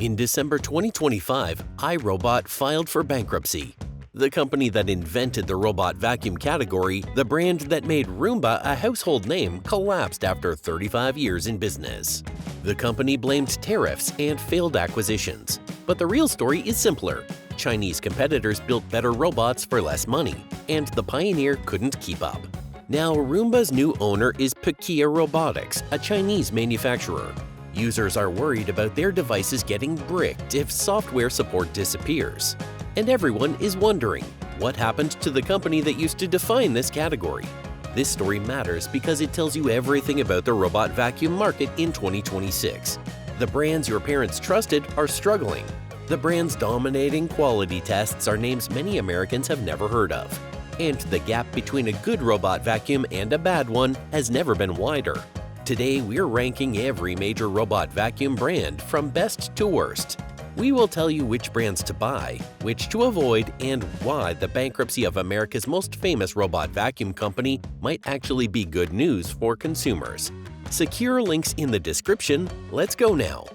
In December 2025, iRobot filed for bankruptcy. The company that invented the robot vacuum category, the brand that made Roomba a household name, collapsed after 35 years in business. The company blamed tariffs and failed acquisitions. But the real story is simpler. Chinese competitors built better robots for less money, and the pioneer couldn't keep up. Now, Roomba's new owner is Pakia Robotics, a Chinese manufacturer. Users are worried about their devices getting bricked if software support disappears. And everyone is wondering, what happened to the company that used to define this category? This story matters because it tells you everything about the robot vacuum market in 2026. The brands your parents trusted are struggling. The brands dominating quality tests are names many Americans have never heard of. And the gap between a good robot vacuum and a bad one has never been wider. Today, we're ranking every major robot vacuum brand from best to worst. We will tell you which brands to buy, which to avoid, and why the bankruptcy of America's most famous robot vacuum company might actually be good news for consumers. Secure links in the description. Let's go now.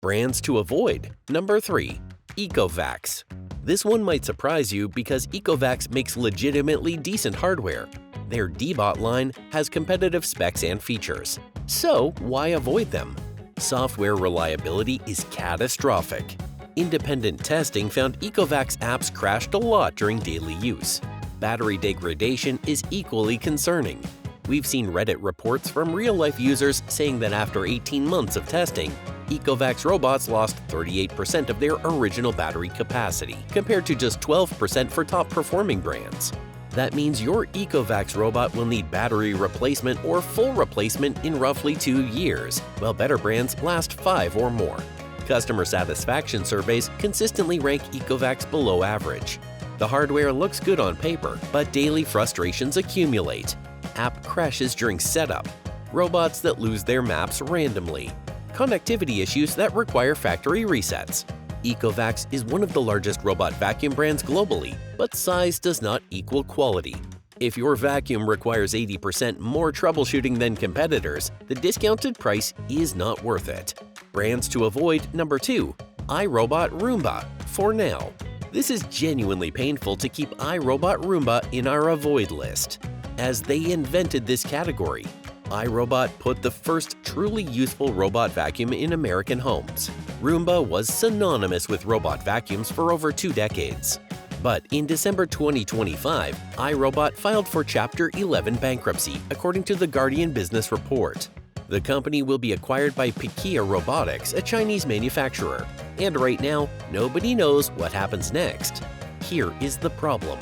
Brands to avoid. Number 3. Eovax. This one might surprise you because Eovax makes legitimately decent hardware. Their D-Bot line has competitive specs and features. So why avoid them? Software reliability is catastrophic. Independent testing found Eovax apps crashed a lot during daily use. Battery degradation is equally concerning. We've seen Reddit reports from real-life users saying that after 18 months of testing, Eovax robots lost 38% of their original battery capacity, compared to just 12% for top-performing brands. That means your Eovax robot will need battery replacement or full replacement in roughly 2 years, while better brands last 5 or more. Customer satisfaction surveys consistently rank Eovax below average. The hardware looks good on paper, but daily frustrations accumulate. App crashes during setup, robots that lose their maps randomly, connectivity issues that require factory resets. Eovax is one of the largest robot vacuum brands globally, but size does not equal quality. If your vacuum requires 80% more troubleshooting than competitors, the discounted price is not worth it. Brands to avoid. Number 2. iRobot Roomba. For now. This is genuinely painful to keep iRobot Roomba in our avoid list, as they invented this category. iRobot put the first truly useful robot vacuum in American homes. Roomba was synonymous with robot vacuums for over 2 decades. But in December 2025, iRobot filed for Chapter 11 bankruptcy, according to the Guardian Business Report. The company will be acquired by Pakia Robotics, a Chinese manufacturer. And right now, nobody knows what happens next. Here is the problem.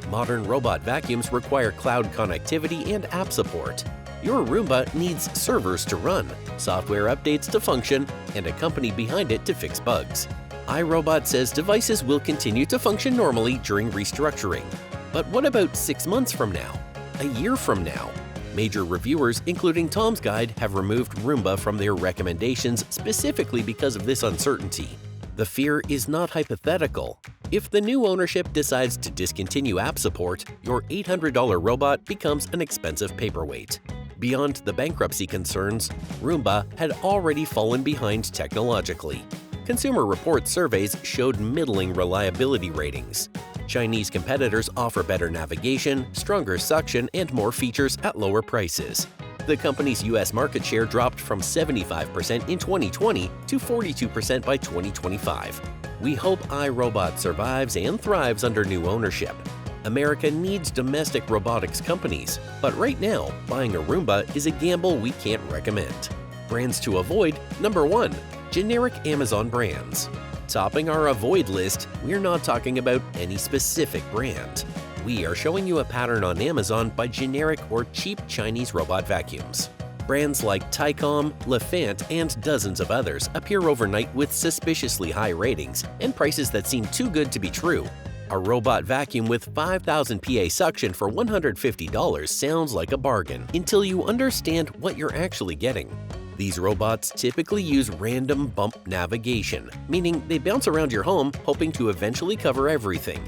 Modern robot vacuums require cloud connectivity and app support. Your Roomba needs servers to run, software updates to function, and a company behind it to fix bugs. iRobot says devices will continue to function normally during restructuring. But what about 6 months from now? A year from now? Major reviewers, including Tom's Guide, have removed Roomba from their recommendations specifically because of this uncertainty. The fear is not hypothetical. If the new ownership decides to discontinue app support, your $800 robot becomes an expensive paperweight. Beyond the bankruptcy concerns, Roomba had already fallen behind technologically. Consumer Reports surveys showed middling reliability ratings. Chinese competitors offer better navigation, stronger suction, and more features at lower prices. The company's US market share dropped from 75% in 2020 to 42% by 2025. We hope iRobot survives and thrives under new ownership. America needs domestic robotics companies, but right now, buying a Roomba is a gamble we can't recommend. Brands to avoid. Number 1. Generic Amazon brands. Topping our avoid list, we're not talking about any specific brand. We are showing you a pattern on Amazon by generic or cheap Chinese robot vacuums. Brands like Tycom, Lefant, and dozens of others appear overnight with suspiciously high ratings and prices that seem too good to be true. A robot vacuum with 5,000 PA suction for $150 sounds like a bargain until you understand what you're actually getting. These robots typically use random bump navigation, meaning they bounce around your home hoping to eventually cover everything.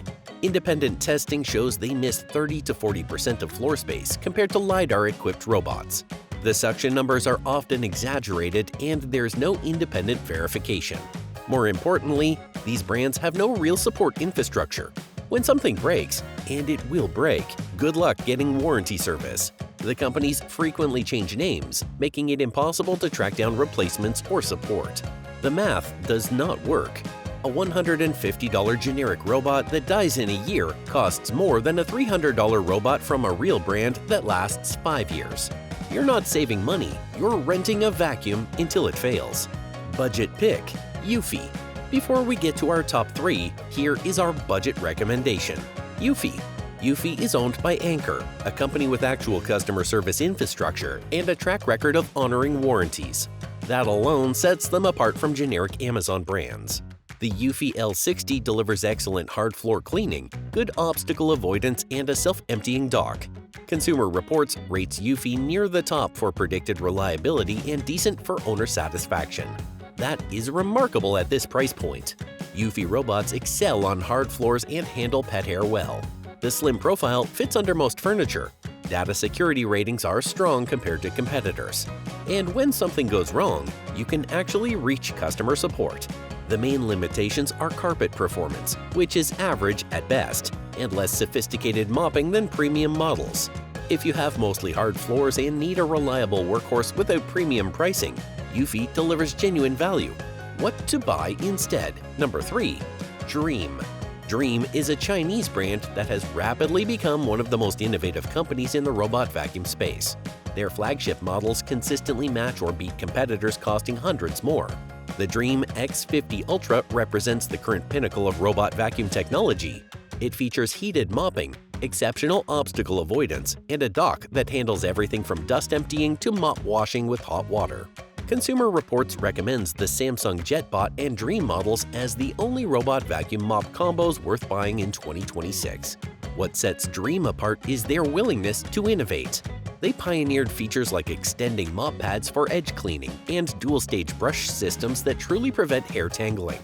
Independent testing shows they miss 30 to 40% of floor space compared to LiDAR-equipped robots. The suction numbers are often exaggerated and there's no independent verification. More importantly, these brands have no real support infrastructure. When something breaks, and it will break, good luck getting warranty service. The companies frequently change names, making it impossible to track down replacements or support. The math does not work. A $150 generic robot that dies in a year costs more than a $300 robot from a real brand that lasts 5 years. You're not saving money, you're renting a vacuum until it fails. Budget pick: Eufy. Before we get to our top 3, here is our budget recommendation. Eufy. Eufy is owned by Anchor, a company with actual customer service infrastructure and a track record of honoring warranties. That alone sets them apart from generic Amazon brands. The Eufy L60 delivers excellent hard floor cleaning, good obstacle avoidance, and a self-emptying dock. Consumer Reports rates Eufy near the top for predicted reliability and decent for owner satisfaction. That is remarkable at this price point. Eufy robots excel on hard floors and handle pet hair well. The slim profile fits under most furniture. Data security ratings are strong compared to competitors. And when something goes wrong, you can actually reach customer support. The main limitations are carpet performance, which is average at best, and less sophisticated mopping than premium models. If you have mostly hard floors and need a reliable workhorse without premium pricing, Eufy delivers genuine value. What to buy instead? Number 3. Dreame. Dreame is a Chinese brand that has rapidly become one of the most innovative companies in the robot vacuum space. Their flagship models consistently match or beat competitors costing hundreds more. The Dreame X50 Ultra represents the current pinnacle of robot vacuum technology. It features heated mopping, exceptional obstacle avoidance, and a dock that handles everything from dust emptying to mop washing with hot water. Consumer Reports recommends the Samsung JetBot and Dreame models as the only robot vacuum mop combos worth buying in 2026. What sets Dreame apart is their willingness to innovate. They pioneered features like extending mop pads for edge cleaning and dual-stage brush systems that truly prevent hair tangling.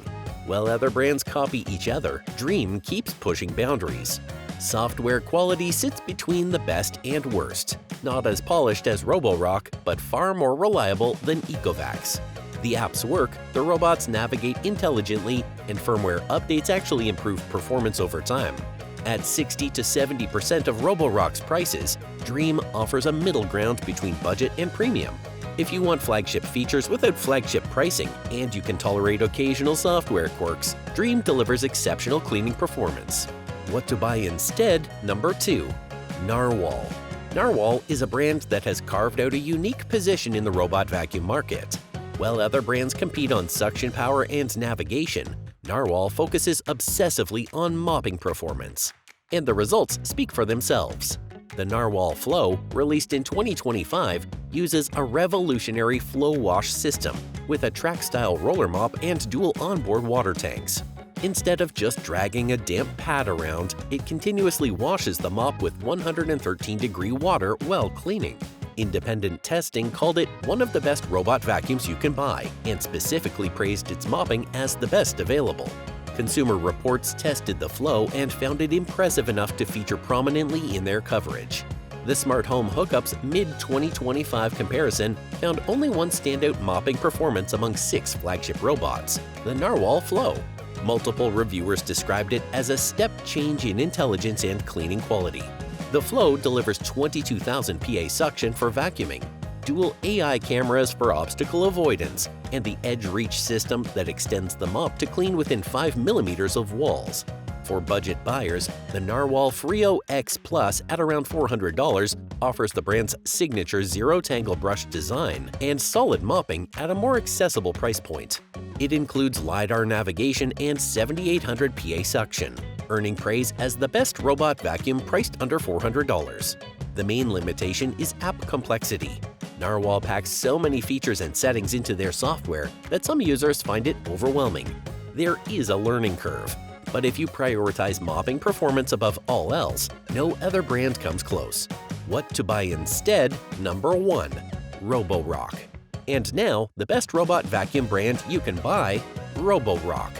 While other brands copy each other, Dreame keeps pushing boundaries. Software quality sits between the best and worst. Not as polished as Roborock, but far more reliable than Eovax. The apps work, the robots navigate intelligently, and firmware updates actually improve performance over time. At 60 to 70% of Roborock's prices, Dreame offers a middle ground between budget and premium. If you want flagship features without flagship pricing and you can tolerate occasional software quirks, Dreame delivers exceptional cleaning performance. What to buy instead? Number 2. Narwhal. Narwhal is a brand that has carved out a unique position in the robot vacuum market. While other brands compete on suction power and navigation, Narwhal focuses obsessively on mopping performance. And the results speak for themselves. The Narwhal Flow, released in 2025, uses a revolutionary flow wash system with a track-style roller mop and dual onboard water tanks. Instead of just dragging a damp pad around, it continuously washes the mop with 113-degree water while cleaning. Independent testing called it one of the best robot vacuums you can buy and specifically praised its mopping as the best available. Consumer Reports tested the Flow and found it impressive enough to feature prominently in their coverage. The Smart Home Hookup's mid-2025 comparison found only one standout mopping performance among 6 flagship robots, the Narwhal Flow. Multiple reviewers described it as a step change in intelligence and cleaning quality. The Flow delivers 22,000 PA suction for vacuuming, dual AI cameras for obstacle avoidance, and the Edge Reach system that extends the mop to clean within 5 millimeters of walls. For budget buyers, the Narwhal Frio X Plus at around $400 offers the brand's signature zero-tangle brush design and solid mopping at a more accessible price point. It includes LiDAR navigation and 7,800 PA suction, earning praise as the best robot vacuum priced under $400. The main limitation is app complexity. Narwhal packs so many features and settings into their software that some users find it overwhelming. There is a learning curve, but if you prioritize mopping performance above all else, no other brand comes close. What to buy instead? Number 1. Roborock. And now, the best robot vacuum brand you can buy, Roborock.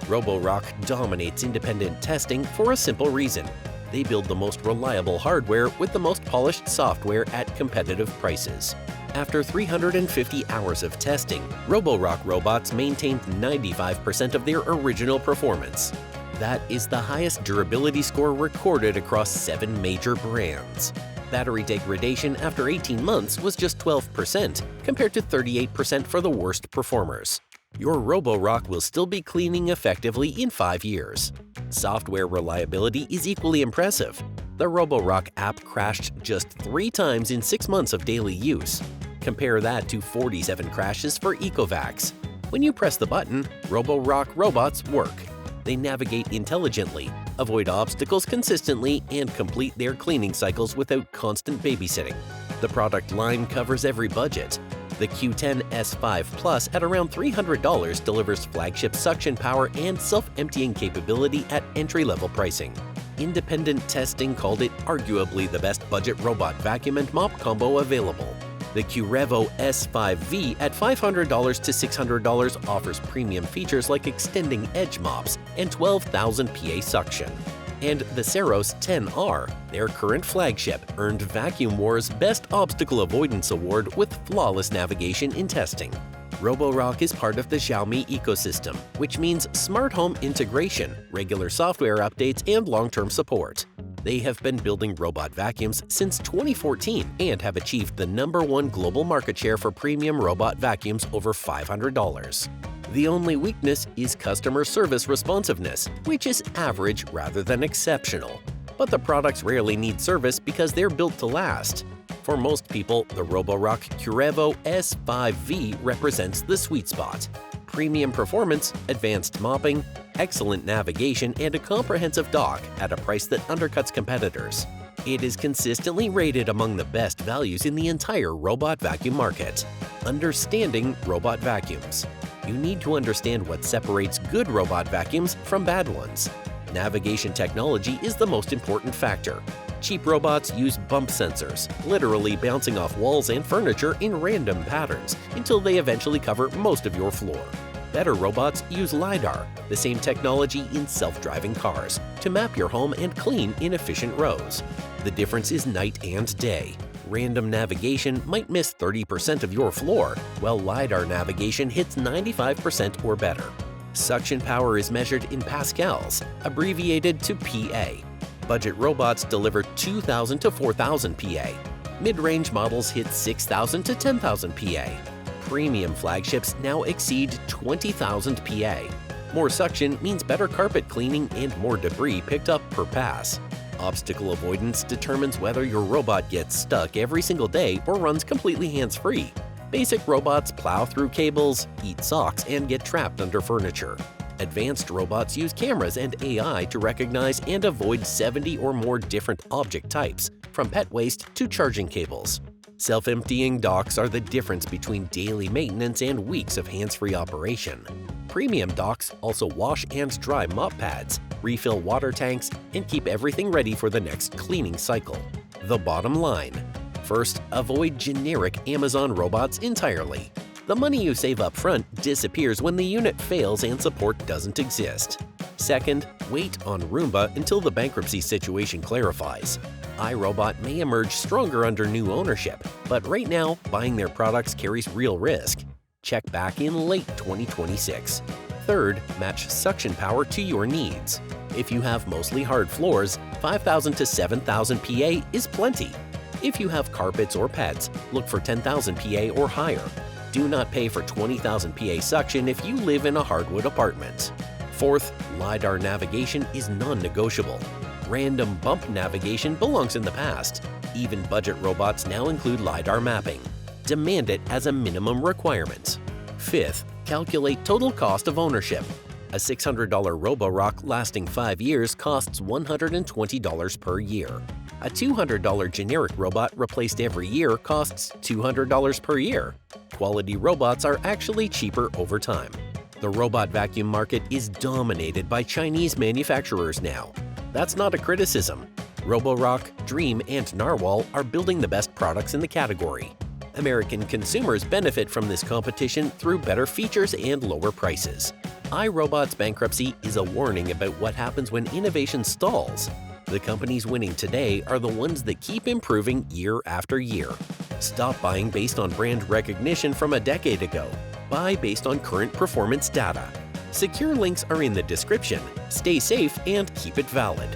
Roborock dominates independent testing for a simple reason. They build the most reliable hardware with the most polished software at competitive prices. After 350 hours of testing, Roborock robots maintained 95% of their original performance. That is the highest durability score recorded across 7 major brands. Battery degradation after 18 months was just 12%, compared to 38% for the worst performers. Your Roborock will still be cleaning effectively in 5 years. Software reliability is equally impressive. The Roborock app crashed just 3 times in 6 months of daily use. Compare that to 47 crashes for Eovax. When you press the button, Roborock robots work. They navigate intelligently, avoid obstacles consistently, and complete their cleaning cycles without constant babysitting. The product line covers every budget. The Q10 S5 Plus at around $300 delivers flagship suction power and self-emptying capability at entry-level pricing. Independent testing called it arguably the best budget robot vacuum and mop combo available. The Curevo S5V at $500 to $600 offers premium features like extending edge mops and 12,000 PA suction. And the Ceros 10R, their current flagship, earned Vacuum War's Best Obstacle Avoidance Award with flawless navigation in testing. Roborock is part of the Xiaomi ecosystem, which means smart home integration, regular software updates, and long-term support. They have been building robot vacuums since 2014 and have achieved the #1 global market share for premium robot vacuums over $500. The only weakness is customer service responsiveness, which is average rather than exceptional. But the products rarely need service because they're built to last. For most people, the Roborock Curevo S5V represents the sweet spot. Premium performance, advanced mopping, excellent navigation, and a comprehensive dock at a price that undercuts competitors. It is consistently rated among the best values in the entire robot vacuum market. Understanding robot vacuums. You need to understand what separates good robot vacuums from bad ones. Navigation technology is the most important factor. Cheap robots use bump sensors, literally bouncing off walls and furniture in random patterns until they eventually cover most of your floor. Better robots use LiDAR, the same technology in self-driving cars, to map your home and clean in efficient rows. The difference is night and day. Random navigation might miss 30% of your floor, while LiDAR navigation hits 95% or better. Suction power is measured in pascals, abbreviated to PA. Budget robots deliver 2,000 to 4,000 PA. Mid-range models hit 6,000 to 10,000 PA. Premium flagships now exceed 20,000 PA. More suction means better carpet cleaning and more debris picked up per pass. Obstacle avoidance determines whether your robot gets stuck every single day or runs completely hands-free. Basic robots plow through cables, eat socks, and get trapped under furniture. Advanced robots use cameras and AI to recognize and avoid 70 or more different object types, from pet waste to charging cables. Self-emptying docks are the difference between daily maintenance and weeks of hands-free operation. Premium docks also wash and dry mop pads, refill water tanks, and keep everything ready for the next cleaning cycle. The bottom line: first, avoid generic Amazon robots entirely. The money you save up front disappears when the unit fails and support doesn't exist. Second, wait on Roomba until the bankruptcy situation clarifies. iRobot may emerge stronger under new ownership, but right now, buying their products carries real risk. Check back in late 2026. Third, match suction power to your needs. If you have mostly hard floors, 5,000 to 7,000 PA is plenty. If you have carpets or pets, look for 10,000 PA or higher. Do not pay for 20,000 PA suction if you live in a hardwood apartment. Fourth, LiDAR navigation is non-negotiable. Random bump navigation belongs in the past. Even budget robots now include LiDAR mapping. Demand it as a minimum requirement. Fifth, calculate total cost of ownership. A $600 Roborock lasting 5 years costs $120 per year. A $200 generic robot replaced every year costs $200 per year. Quality robots are actually cheaper over time. The robot vacuum market is dominated by Chinese manufacturers now. That's not a criticism. Roborock, Dreame, and Narwhal are building the best products in the category. American consumers benefit from this competition through better features and lower prices. iRobot's bankruptcy is a warning about what happens when innovation stalls. The companies winning today are the ones that keep improving year after year. Stop buying based on brand recognition from a decade ago. Buy based on current performance data. Secure links are in the description. Stay safe and keep it valid.